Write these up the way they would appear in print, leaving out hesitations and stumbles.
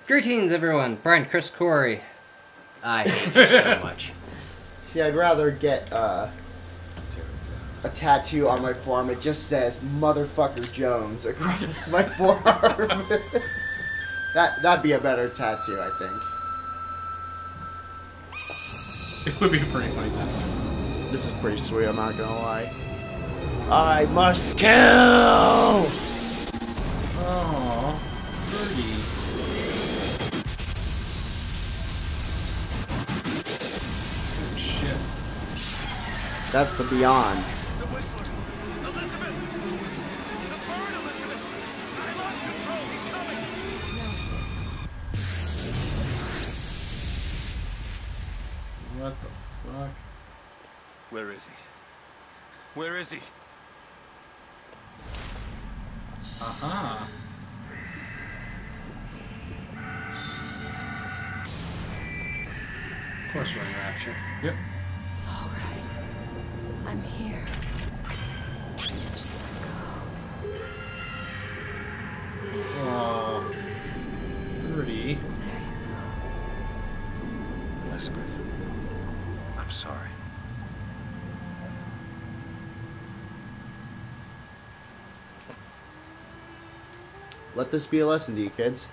Greetings, everyone. Brian, Chris, Corey. I hate you so much. See, I'd rather get a tattoo on my forearm. It just says "Motherfucker Jones" across my forearm. That'd be a better tattoo, I think. It would be a pretty funny tattoo. This is pretty sweet. I'm not gonna lie. I must kill. Oh, birdie. Shit. That's the beyond. The Whistler! Elizabeth! The bird, Elizabeth! I lost control! He's coming! No, he isn't. What the fuck? Where is he? Where is he? Uh-huh. Of course we're in Rapture. Yep. It's all right. I'm here. Just let go. Oh, birdie. There you Elizabeth, I'm sorry. Let this be a lesson to you, kids.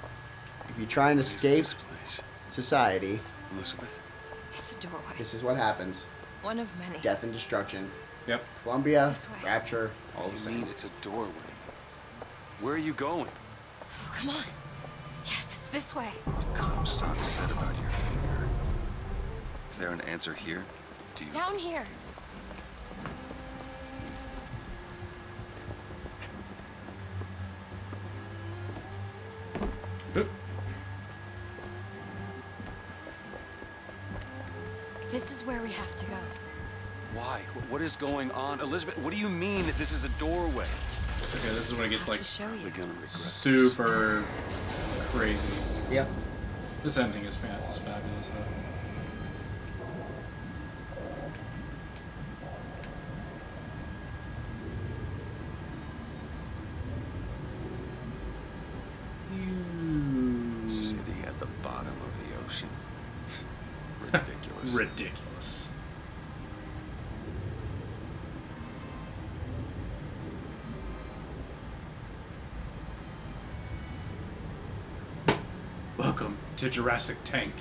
If you try and What is escape this place? society, Elizabeth? go. It's a doorway. this is what happens. One of many. Death and destruction. Yep. Columbia, This way. Rapture, all the You same. mean it's a doorway? Where are you going? Oh, come on. Yes, it's this way. What Comstock said about your finger. Is there an answer here? Do you... Down here. This is where we have to go. Why? What is going on? Elizabeth, what do you mean that this is a doorway? Okay, this is when it gets I like have to show you. We're gonna regret this. super crazy. Yep. This ending is fabulous though. City at the bottom of the ocean. Ridiculous. Ridiculous. Welcome to Jurassic Tank.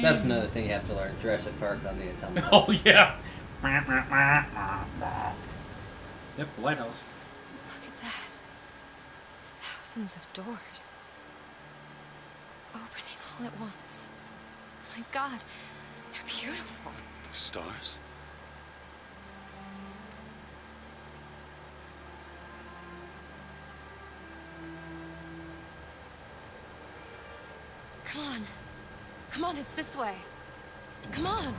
That's another thing you have to learn. Jurassic Park on the atomic. Oh yeah. Yep, the lighthouse. Look at that. Thousands of doors. Opening all at once. My God, they're beautiful. The stars? Come on. Come on, it's this way. Come on.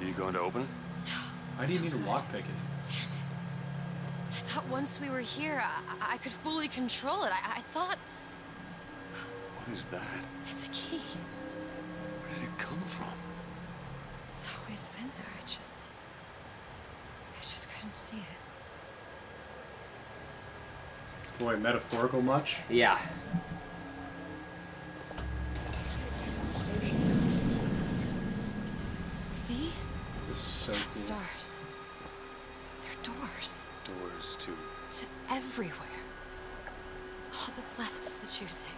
Are you going to open it? Why do you need a lockpick in it? Damn it. I thought once we were here, I could fully control it. I thought What is that? it's a key. Where did it come from? It's always been there. I just couldn't see it. Boy, metaphorical much? Yeah. See? This is so Not cool. stars. They're doors Doors to... to everywhere. All that's left is the choosing.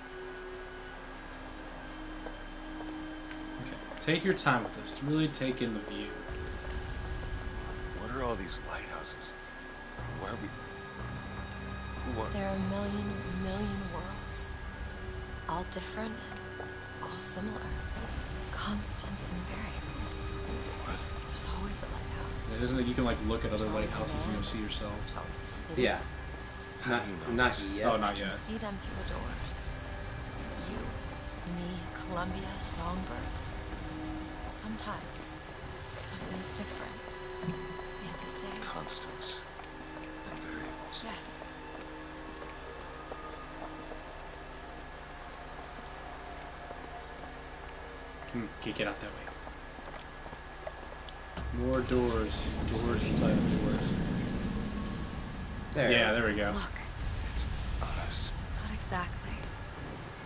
Okay, take your time with this. Really take in the view. What are all these lighthouses? Why are we... What? There are a million worlds. All different, all similar. Constants and variables. What? There's always a lighthouse. It isn't that you can like look at other There's always a lighthouses and wall. you'll see yourself. There's always a city. Yeah. How do you know Not this? yet. Oh, not I can yet. see them through the doors. You, me, Columbia, Songbird. Sometimes something's different, yet the same. Constants and variables. Yes. Can't get out that way. More doors. Doors inside of doors. There. Yeah, there we go. Look, It's us. not exactly.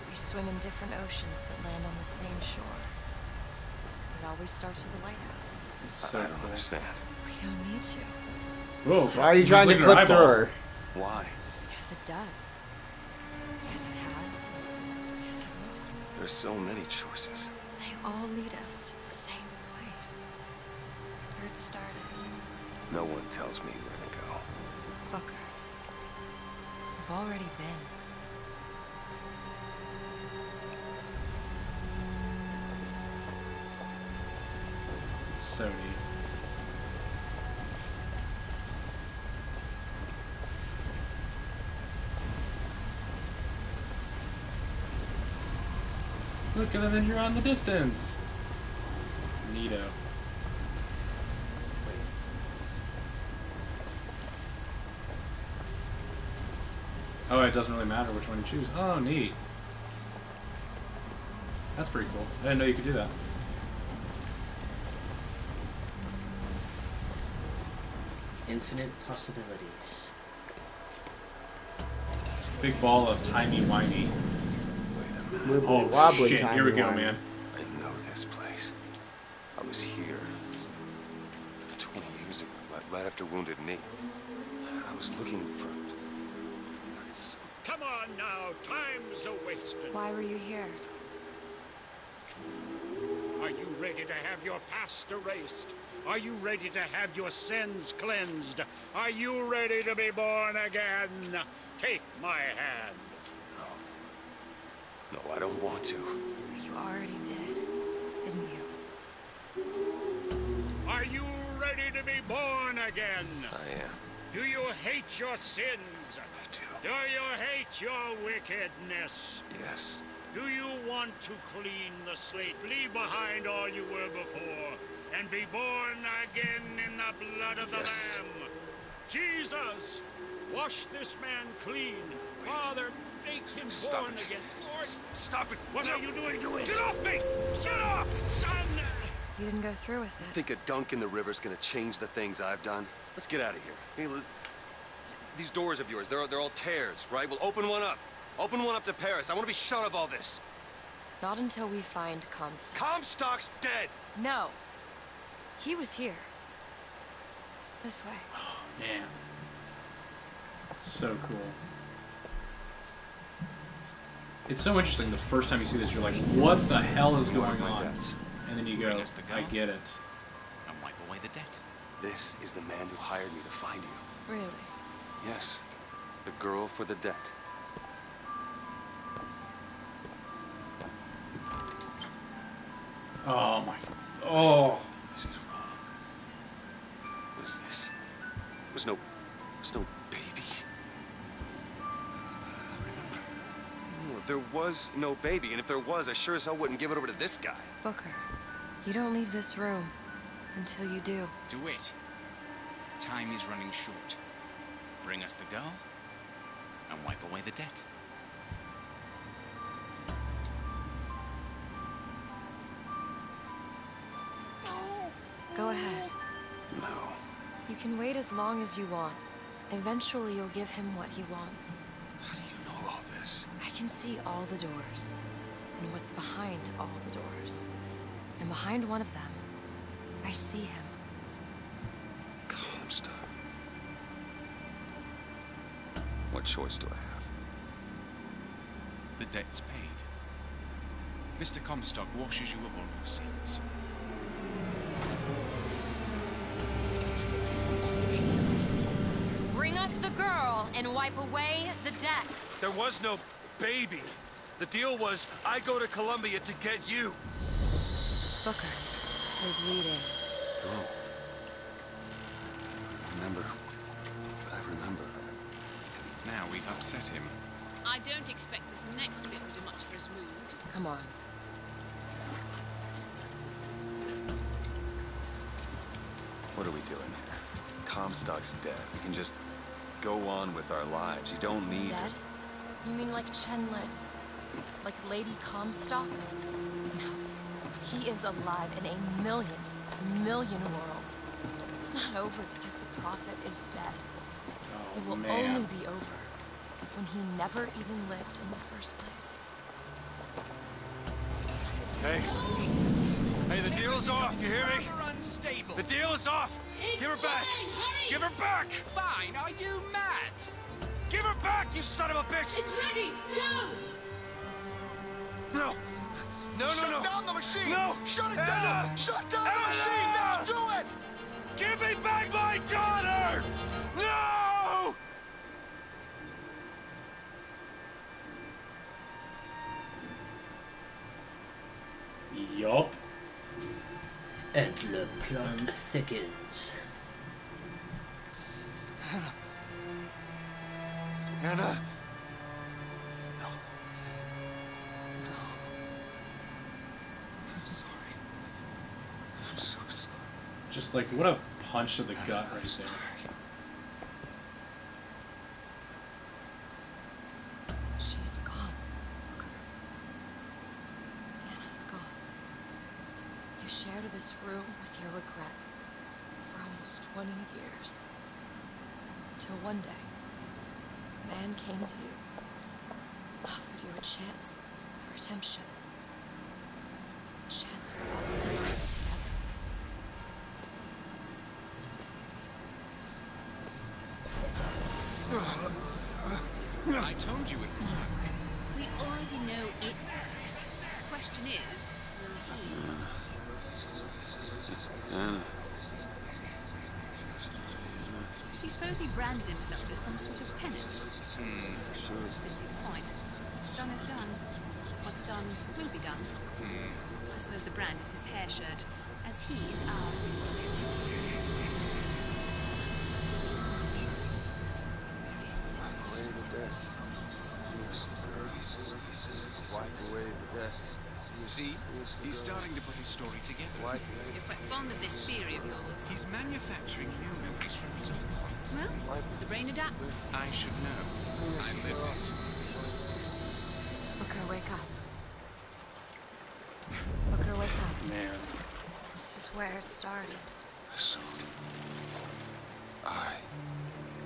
We swim in different oceans but land on the same shore. It always starts with a lighthouse. It's so I don't cool. understand. We don't need to, Whoa, Why are you trying to look at her clip through eyeballs. her? Why? because it does. Yes, it has. Yes, it will. There's so many choices. They all lead us to the same place. Where it started. No one tells me where to go. Booker. We've already been. It's so neat. Look at them, you're on the distance. Neato. Oh, it doesn't really matter which one you choose. Oh, neat. That's pretty cool. I didn't know you could do that. Infinite possibilities. Big ball of timey-wimey. Wait a minute. Wibbly Oh, wobbly shit. Here we go, timey-wimey. man. I know this place. I was here 20 years ago, right after Wounded Knee. I was looking for... Come on now, time's a-wasting. Why were you here? Are you ready to have your past erased? Are you ready to have your sins cleansed? Are you ready to be born again? Take my hand. No, I don't want to. You already did, didn't you? Are you ready to be born again? I am. Do you hate your sins? I do. Do you hate your wickedness? Yes. Do you want to clean the slate, leave behind all you were before, and be born again in the blood of the Yes. Lamb? Jesus, wash this man clean. Father, make him Stop born it. again. Lord, Stop it. what No. are you doing? Get off me! Get off! Son! You didn't go through with it. Think a dunk in the river's gonna change the things I've done? Let's get out of here. Hey, these doors of yours, they're all tears, right? Well, open one up. Open one up to Paris. I want to be shut of all this. Not until we find Comstock. Comstock's dead. No. He was here. This way. Man. So cool. It's so interesting. The first time you see this, you're like, what the hell is What are going my on? debts? And then you go, Bring us the I gun. get it. And wipe away the debt. This is the man who hired me to find you. Really? Yes. The girl for the debt. Oh my. Oh. This is wrong. What is this? There's no baby. I remember. No, there was no baby, and if there was, I sure as hell wouldn't give it over to this guy. Booker, you don't leave this room until you do. Do it. Time is running short. Bring us the girl and wipe away the debt. Go ahead. No. You can wait as long as you want. Eventually, you'll give him what he wants. How do you know all this? I can see all the doors, and what's behind all the doors. And behind one of them, I see him. Comstock. What choice do I have? The debt's paid. Mr. Comstock washes you of all your sins. Bring us the girl and wipe away the debt. There was no baby. The deal was I go to Columbia to get you. Booker, you're bleeding. Oh. Remember. But I remember. Now we've upset him. I don't expect this next bit will do much for his mood. Come on. What are we doing here? Comstock's dead. We can just go on with our lives. You don't need Dead? You mean like Chen Lin? Like Lady Comstock? No. He is alive in a million worlds. It's not over because the prophet is dead. Oh, It will man. only be over when he never even lived in the first place. Hey. Hey, the deal is off, you hear me? Unstable. The deal is off! Give her back! Give her back! Fine, are you mad? Give her back, you son of a bitch! It's ready! No! No! No, Shut no, no! down the machine! No! Shut it Anna! down! Shut down the Anna! machine! Now do it! Give me back my daughter! No! Yup. And the plot thickens. Anna! No. No. I'm sorry. I'm so sorry. Just like, what a punch to the gut right there. She's gone, Booker. Anna's gone. You shared this room with your regret for almost 20 years. Till one day, a man came to you, offered you a chance for redemption. A chance for us to live together. I told you it would work. We already know it works. The question is, will he? Anna. You suppose he branded himself as some sort of penance? Sure. Didn't see the point. What's done is done. What's done will be done. I suppose the brand is his hair shirt, as he is ours. Wipe away the debt. Yes, wipe away the debt. See? He's starting to put his story together. Wipe You're quite fond of this theory of yours. He's manufacturing new memories from his old ones. Well, the brain adapts. I should know. I lived it. Booker, wake up. Booker, wake up. Man. This is where it started. I saw you. I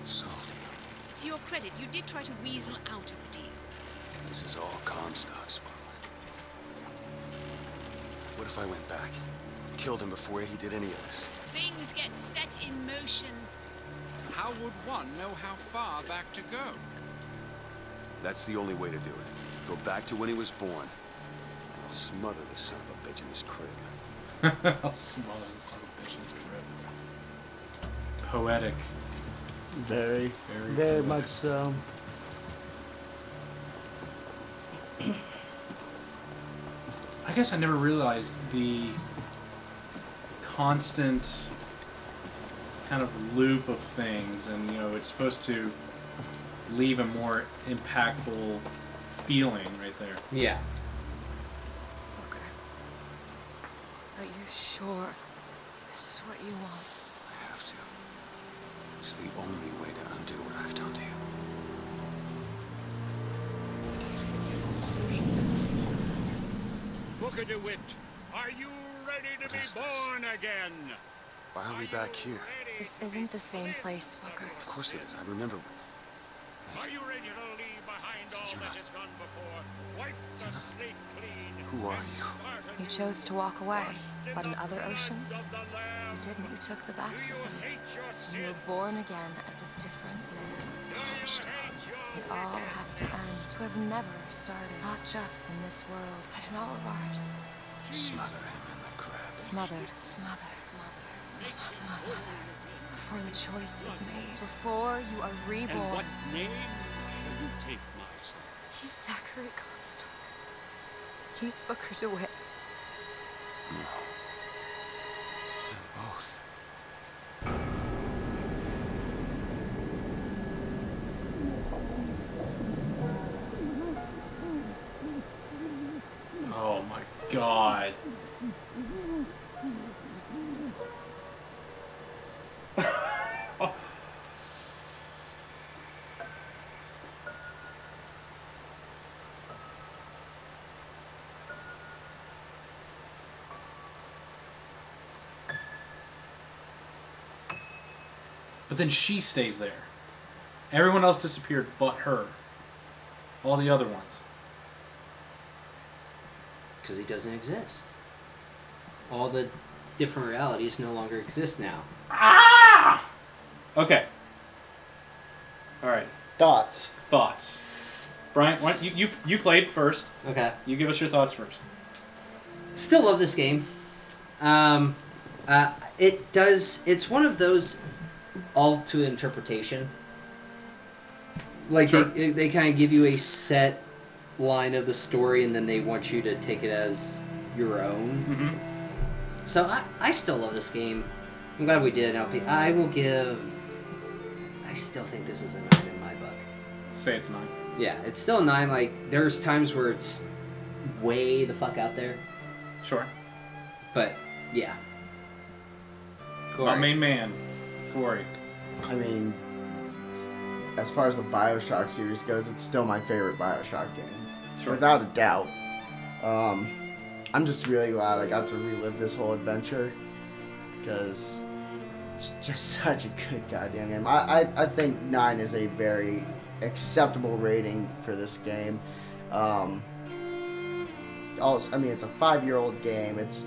saw you. To your credit, you did try to weasel out of the deal. This is all Comstock's fault. What if I went back? Killed him before he did any of this? Things get set in motion. How would one know how far back to go? That's the only way to do it. Go back to when he was born. I'll smother this son of a bitch in his crib. I'll smother this son of a bitch in his crib. Poetic. Very poetic. much so. I guess I never realized the constant kind of loop of things, and you know, it's supposed to leave a more impactful feeling right there. Yeah. Booker, are you sure this is what you want? I have to. It's the only way to undo what I've done to you. Booker DeWitt, are you ready to be born again? Why are we back here? This isn't the same place, Booker. Of course it is. I remember. Are you ready to leave behind all You're that not- has gone before? Wipe the slate clean. Who are you? You chose to walk away, but in other oceans, you didn't. You took the baptism. You were born again as a different man. It all has to end. To have never started, not just in this world, but in all of ours. Smother him in the crab. Smother, smother, smother, smother, smother. Before the choice is made, before you are And reborn. what name shall you take, my son? He's Zachary Comstock. He's Booker DeWitt. Both. Oh my god. But then she stays there. Everyone else disappeared but her. All the other ones. Because he doesn't exist. All the different realities no longer exist now. Ah! Okay. All right. Thoughts. Brian, why don't you played first. Okay. You give us your thoughts first. Still love this game. It's one of those all to interpretation. Like Sure. they kind of give you a set line of the story and then they want you to take it as your own. Mm-hmm. So I still love this game. I'm glad we did an LP. I still think this is a 9 in my book. Say it's 9. Yeah, it's still a 9. Like, there's times where it's way the fuck out there. Sure. But, yeah. Our main man, Corey. I mean, as far as the Bioshock series goes, it's still my favorite Bioshock game. Sure. Without a doubt. I'm just really glad I got to relive this whole adventure. Because it's just such a good goddamn game. I think 9 is a very acceptable rating for this game. Also, I mean, it's a 5-year-old game. It's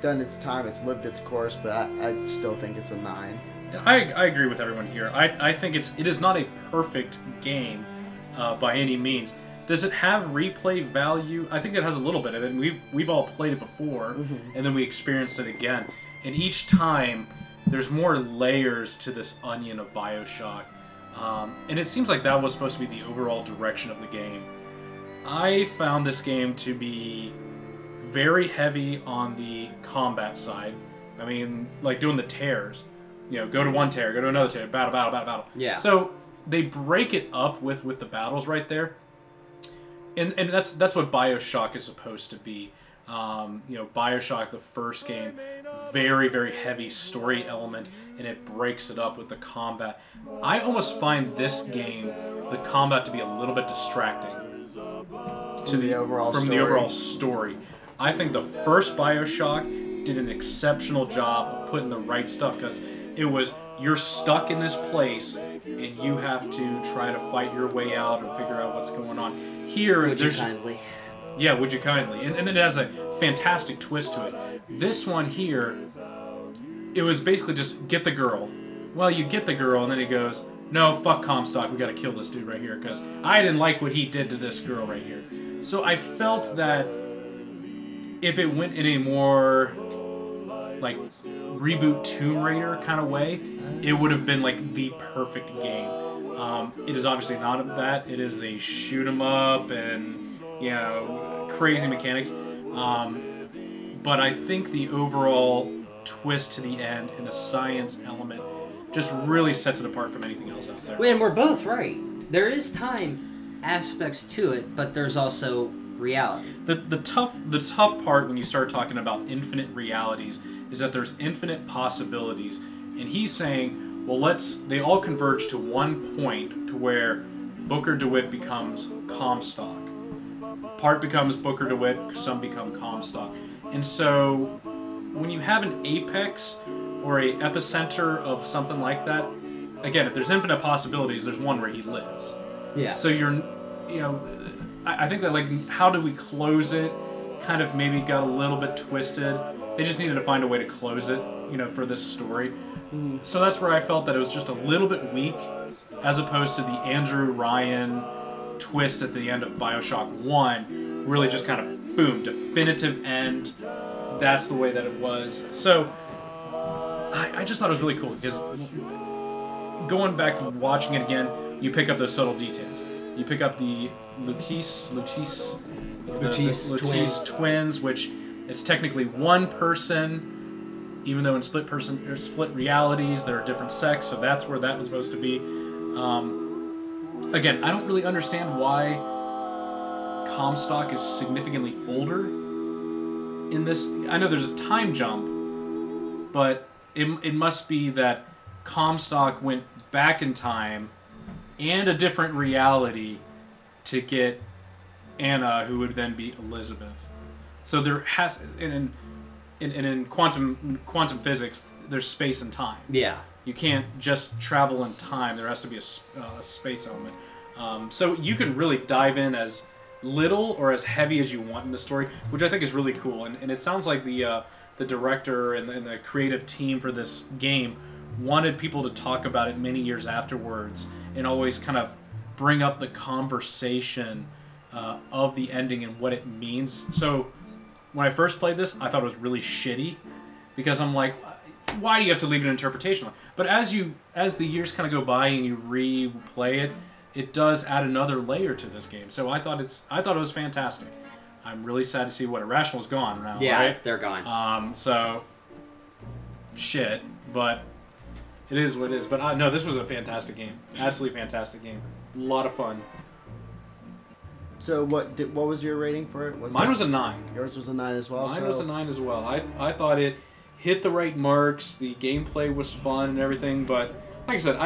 done its time. It's lived its course, but I still think it's a 9. I agree with everyone here. I think it is not a perfect game by any means. Does it have replay value? I think it has a little bit of it. We've all played it before, and then we experienced it again. And each time, there's more layers to this onion of Bioshock. And it seems like that was supposed to be the overall direction of the game. I found this game to be very heavy on the combat side. I mean, like doing the tears. You know, go to one tear, go to another tear, battle. Yeah. So they break it up with the battles right there. And that's what Bioshock is supposed to be. You know, Bioshock, the first game, very, very heavy story element, and it breaks it up with the combat. I almost find this game, the combat, to be a little bit distracting to the overall story. I think the first Bioshock did an exceptional job of putting the right stuff, because it was, you're stuck in this place and you have to try to fight your way out and figure out what's going on. Here, Would you kindly? Yeah, would you kindly? And then it has a fantastic twist to it. This one here, it was basically just get the girl. Well, you get the girl, and then he goes, no, fuck Comstock, we gotta kill this dude right here, because I didn't like what he did to this girl right here. So I felt that if it went in a more, like, reboot Tomb Raider kind of way, it would have been, like, the perfect game. It is obviously not that. It is a shoot 'em up and, you know, crazy mechanics. But I think the overall twist to the end and the science element just really sets it apart from anything else out there. And we're both right. There is time aspects to it, but there's also reality. The tough part when you start talking about infinite realities is that there's infinite possibilities, and he's saying, well, they all converge to one point to where Booker DeWitt becomes Comstock. Part becomes Booker DeWitt, some become Comstock. And so when you have an apex or a epicenter of something like that, again, if there's infinite possibilities, there's one where he lives. Yeah. So I think that, like, how do we close it kind of maybe got a little bit twisted. They just needed to find a way to close it, you know, for this story. So that's where I felt that it was just a little bit weak, as opposed to the Andrew Ryan twist at the end of Bioshock 1, really just kind of, boom, definitive end. That's the way that it was. So I just thought it was really cool, because going back and watching it again, you pick up those subtle details. You pick up the Lutis twins, which it's technically one person, even though in split realities there are different sects, so that's where that was supposed to be. Again, I don't really understand why Comstock is significantly older in this. I know there's a time jump, but it must be that Comstock went back in time and a different reality to get Anna, who would then be Elizabeth. So there has, in quantum physics, there's space and time. Yeah. You can't just travel in time. There has to be a space element. So you can really dive in as little or as heavy as you want in the story, which I think is really cool. And it sounds like the director and the creative team for this game wanted people to talk about it many years afterwards and always kind of bring up the conversation of the ending and what it means. So when I first played this, I thought it was really shitty because I'm like, why do you have to leave it an interpretation? But as the years kind of go by and you replay it, it does add another layer to this game. So I thought it was fantastic. I'm really sad to see what Irrational's gone now. Yeah, right? they're gone. So shit, but it is what it is. But no, this was a fantastic game. Absolutely fantastic game. A lot of fun. So what was your rating for it? Mine was a 9. Yours was a 9 as well. Mine was a 9 as well. I thought it hit the right marks. The gameplay was fun and everything. But like I said,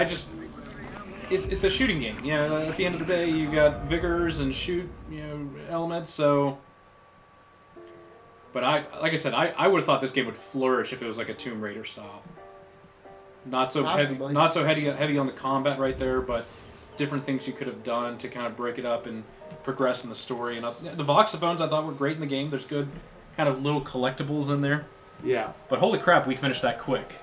it's a shooting game. Yeah, at the end of the day, you got vigors and shoot elements. So, but like I said, I would have thought this game would flourish if it was like a Tomb Raider style. Not so heavy on the combat right there, but different things you could have done to kind of break it up and progress in the story. And the voxophones I thought were great in the game. There's good kind of little collectibles in there. Yeah. But holy crap, we finished that quick.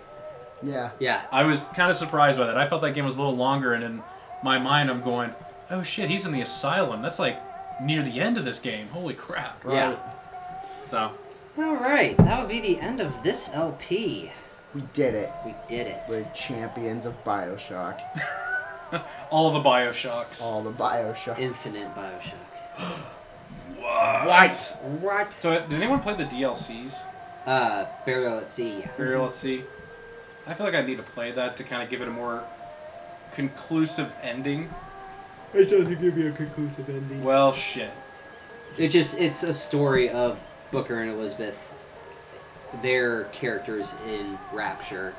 Yeah. Yeah. I was kind of surprised by that. I felt that game was a little longer, and in my mind I'm going, oh shit, he's in the asylum. That's like near the end of this game. Holy crap. Right. Yeah. So. Alright, that would be the end of this LP. We did it. We did it. We're champions of Bioshock. All the Bioshocks. All the Bioshock. Infinite Bioshock. What? So, did anyone play the DLCs? Burial at Sea. Burial at Sea. I feel like I need to play that to kind of give it a more conclusive ending. It doesn't give you a conclusive ending. Well, shit. It's a story of Booker and Elizabeth, their characters in Rapture.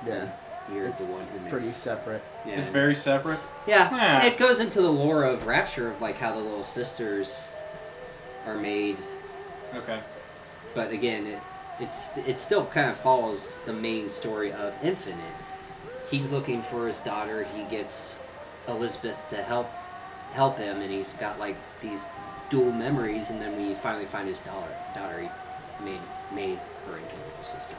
Yeah. You're it's the one who makes... pretty separate. Yeah. It's very separate? Yeah. It goes into the lore of Rapture, of like how the little sisters are made. Okay. But again, it still kind of follows the main story of Infinite. He's looking for his daughter. He gets Elizabeth to help him, and he's got like these dual memories. And then when you finally find his daughter, he made her into a little sister.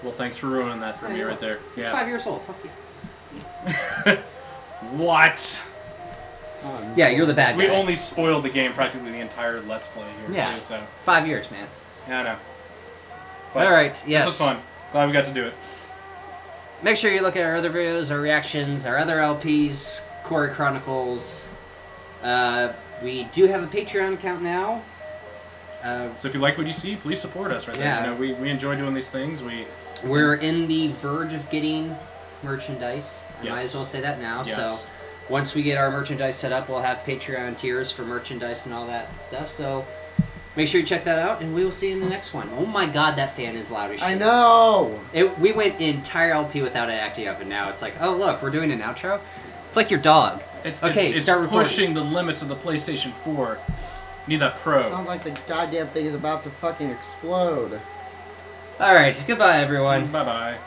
Well, thanks for ruining that for me right there. It's 5 years old. Fuck you. What? Yeah, you're the bad guy. We only spoiled the game practically the entire Let's Play here. Yeah. Too, so. 5 years, man. Yeah, I know. But alright, yes. This was fun. Glad we got to do it. Make sure you look at our other videos, our reactions, our other LPs, Corey Chronicles. We do have a Patreon account now. So if you like what you see, please support us right there. Yeah. We enjoy doing these things. We're in the verge of getting merchandise. I Yes. might as well say that now. Yes. So once we get our merchandise set up, we'll have Patreon tiers for merchandise and all that stuff. So make sure you check that out, and we will see you in the next one. Oh my god, that fan is loud as shit. I know! We went entire LP without it acting up, and now it's like, oh look, we're doing an outro? It's like your dog. It's start pushing the limits of the PlayStation 4. Need that Pro. Sounds like the goddamn thing is about to fucking explode. Alright, goodbye everyone. Bye-bye.